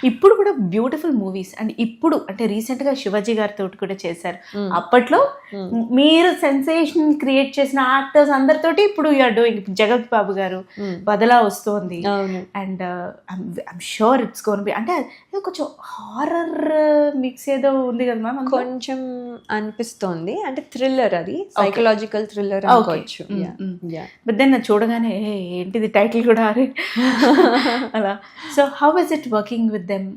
ఇప్పుడు కూడా beautiful movies. And ఇప్పుడు అంటే రీసెంట్ గా శివాజీ గారితో కూడా చేశారు. అప్పట్లో మీరు సెన్సేషన్ క్రియేట్ చేసిన యాక్టర్స్ అందరితోటి ఇప్పుడు యూఆర్ డూయింగ్. జగత్ బాబు గారు బదలా వస్తోంది. And I'm sure it's gonna be, అంటే కొంచెం హారర్ మిక్స్ ఏదో ఉంది కదా మ్యామ్, కొంచెం అనిపిస్తోంది. అంటే థ్రిల్లర్, అది సైకలాజికల్ థ్రిల్లర్ అనుకోవచ్చు. బట్ దెన్ చూడగానే ఏంటిది టైటిల్ కూడా అలా. So how is it working with them,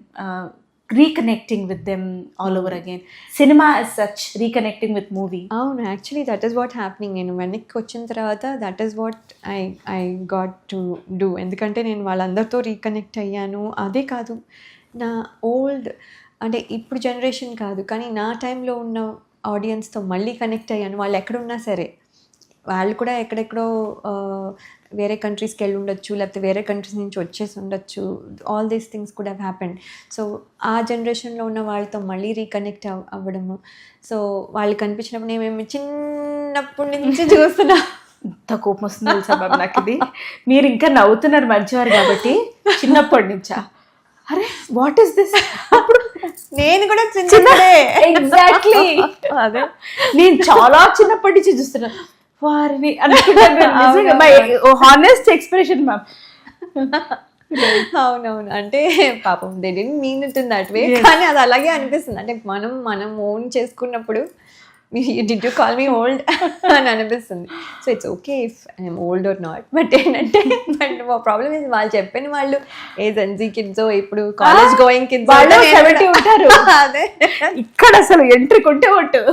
reconnecting with them all over again? Cinema as such, reconnecting with movie. అవును, actually that is what happening. నేను వెనక్కి వచ్చిన తర్వాత that is what I got to do. ఎందుకంటే నేను వాళ్ళందరితో reconnect అయ్యాను. అదే కాదు, నా ఓల్డ్ అంటే ఇప్పుడు జనరేషన్ కాదు కానీ నా టైంలో ఉన్న ఆడియన్స్తో మళ్ళీ కనెక్ట్ అయ్యాను. వాళ్ళు ఎక్కడున్నా సరే, వాళ్ళు కూడా ఎక్కడెక్కడో వేరే కంట్రీస్కి వెళ్ళి ఉండొచ్చు, లేకపోతే వేరే కంట్రీస్ నుంచి వచ్చేసి ఉండొచ్చు. All these things could have happened. So ఆ జనరేషన్లో ఉన్న వాళ్ళతో మళ్ళీ రీకనెక్ట్ అవ్వడము. సో వాళ్ళు కనిపించినప్పుడు నేను చిన్నప్పటి నుంచి చూస్తున్నా. ఇంత కోపం వస్తుంది తెలుసా బాబు నాకు ఇది. మీరు ఇంకా నవ్వుతున్నారు మంచివారు కాబట్టి. చిన్నప్పటి నుంచా అరే వాట్ ఈస్ దిస్, అప్పుడు నేను కూడా చిన్నప్పుడే ఎగ్జాక్ట్లీ అదే నేను చాలా చిన్నప్పటి నుంచి చూస్తున్నాను వారిని అనుకుంటాను. My honest expression ma'am. అవునవును, అంటే పాపం they didn't mean it in that way, కానీ అది అలాగే అనిపిస్తుంది. అంటే మనం ఓన్ చేసుకున్నప్పుడు did you call me old అని అనిపిస్తుంది. So it's okay if I'm old or not. But ఏంటంటే బట్ ప్రాబ్లమ్ ఇస్ వాళ్ళు చెప్పిన వాళ్ళు ఏ జెన్జీ కిడ్స్ ఇప్పుడు కాలేజ్ గోయింగ్ కిడ్స్ ఉంటారు. అదే ఇక్కడ అసలు ఎంట్రీ కొంటే ఒట్టు.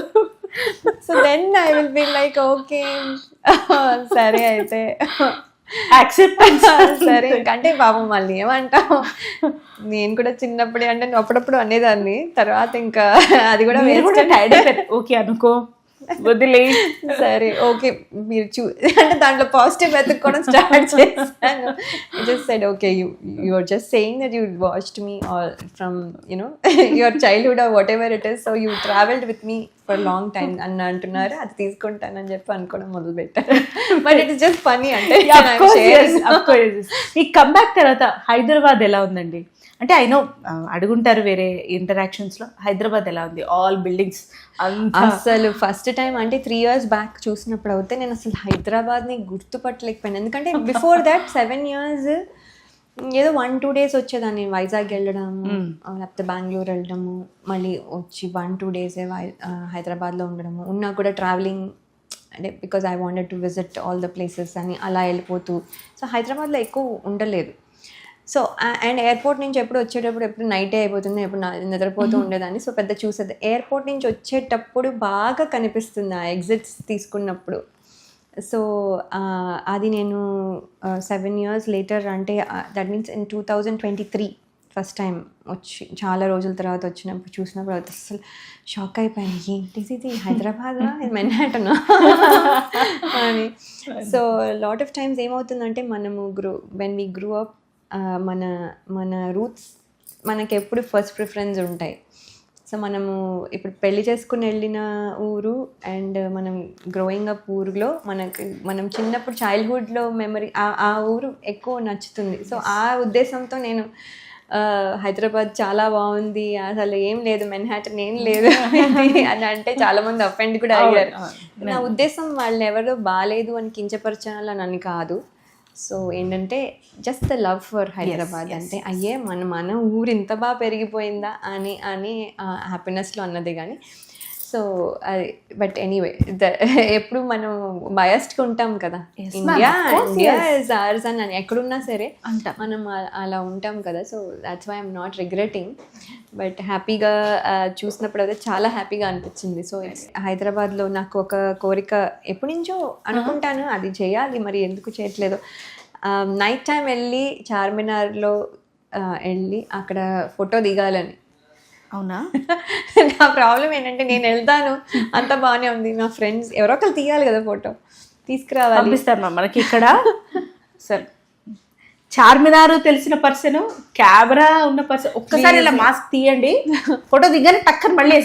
So then I will be like okay సరే అయితే యాక్సెప్టెన్స్. సరే అంటే పాపం మళ్ళీ ఏమంటాం, నేను కూడా చిన్నప్పుడే అంటే అప్పుడప్పుడు అనేదాన్ని. తర్వాత ఇంకా అది కూడా ఓకే అనుకో వదిలే, సరే ఓకే మీరు అంటే దాంట్లో పాజిటివ్ వెతుక్కోవడం స్టార్ట్ చేశాను. Just said okay you are just saying that you watched me all from your childhood or whatever it is. So you travelled with me for long time అని అంటున్నారు. అది తీసుకుంటానని చెప్పి అనుకోవడం మొదలు పెట్టాను. But it is just funny. అంటే ఈ కమ్బ్యాక్ తర్వాత హైదరాబాద్ ఎలా ఉందండి? అంటే ఐ నో అడుగుంటారు వేరే ఇంటరాక్షన్స్ లో, హైదరాబాద్ ఎలా ఉంది? ఆల్ బిల్డింగ్స్ అసలు ఫస్ట్ టైం అంటే 3 years బ్యాక్ చూసినప్పుడు అయితే నేను అసలు హైదరాబాద్ని గుర్తుపట్టలేకపోయాను. ఎందుకంటే బిఫోర్ దాట్ 7 years ఏదో 1-2 days వచ్చేదాన్ని. వైజాగ్ వెళ్ళడము, లేకపోతే బెంగళూరు వెళ్ళడము, మళ్ళీ వచ్చి 1-2 days హైదరాబాద్లో ఉండడము. ఉన్నా కూడా ట్రావెలింగ్ అంటే because I wanted to visit all the places అని అలా వెళ్ళిపోతూ. సో హైదరాబాద్లో ఎక్కువ ఉండలేదు. సో అండ్ ఎయిర్పోర్ట్ నుంచి ఎప్పుడు వచ్చేటప్పుడు ఎప్పుడు నైటే అయిపోతుంది, ఎప్పుడు నిద్రపోతూ ఉండేదాన్ని. సో పెద్ద చూసేది ఎయిర్పోర్ట్ నుంచి వచ్చేటప్పుడు బాగా కనిపిస్తుంది ఆ ఎగ్జిట్స్ తీసుకున్నప్పుడు. సో అది నేను 7 years లేటర్, అంటే that means in 2023 first time వచ్చి చాలా రోజుల తర్వాత వచ్చినప్పుడు చూసినప్పుడు అయితే అసలు షాక్ అయిపోయాను. ఏంటిది, ఇది హైదరాబాదా, ఇది మెన్హాటనా అని. సో లాట్ ఆఫ్ టైమ్స్ ఏమవుతుందంటే మనము వెన్ వీ గ్రూ అప్ మన రూట్స్ మనకి ఎప్పుడు ఫస్ట్ ప్రిఫరెన్స్ ఉంటాయి. సో మనము ఇప్పుడు పెళ్లి చేసుకుని వెళ్ళిన ఊరు అండ్ మనం గ్రోయింగ్ అప్ ఊరిలో మనం చిన్నప్పుడు చైల్డ్హుడ్లో మెమరీ ఆ ఊరు ఎక్కువ నచ్చుతుంది. సో ఆ ఉద్దేశంతో నేను హైదరాబాద్ చాలా బాగుంది, అసలు ఏం లేదు మెన్హాటన్ ఏం లేదు అని అంటే చాలామంది అఫెండ్ కూడా అయ్యారు. నా ఉద్దేశం వాళ్ళని ఎవరో బాగాలేదు అని కించపరచాలని అని కాదు. సో ఏంటంటే just the love for Hyderabad. అంటే అయ్యే మన ఊరు ఇంత బాగా పెరిగిపోయిందా అని హ్యాపీనెస్లో అన్నది కానీ. సో అది బట్ ఎనీవే ఎప్పుడు మనం బయాస్డ్గా ఉంటాం కదా, ఇండియా ఇస్ ఆర్స్ అని ఎక్కడున్నా సరే మనం అలా ఉంటాం కదా. So that's why I'm not regretting. But హ్యాపీగా చూసినప్పుడు అయితే చాలా హ్యాపీగా అనిపించింది. సో హైదరాబాద్లో నాకు ఒక కోరిక ఎప్పటి నుంచో అనుకుంటాను, అది చేయాలి, మరి ఎందుకు చేయట్లేదు. నైట్ టైం వెళ్ళి చార్మినార్లో వెళ్ళి అక్కడ ఫోటో దిగాలని. అవునా? నా ప్రాబ్లం ఏంటంటే నేను వెళ్తాను, అంత బాగానే ఉంది, నా ఫ్రెండ్స్ ఎవరో ఒకరు తీయాలి కదా, ఫోటో తీసుకురావాలి. పంపిస్తారు మనకి ఇక్కడ. సార్ చార్మినార్ తెలిసిన పర్సన్, కెమెరా ఉన్న పర్సన్ ఒక్కసారి ఇలా మాస్క్ తీయండి, ఫోటో దిగానే టక్కని మళ్ళీ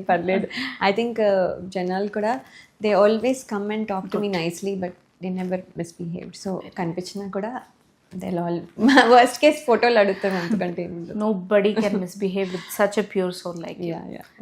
పర్లేదు. ఐ థింక్ జనాలు కూడా they always come and talk to me nicely, but they never misbehaved. So కనిపించినా కూడా వర్స్ట్ కేస్ ఫోటోలు అడుగుతాను అంతకంటే Nobody can misbehave with such a pure soul like you. Yeah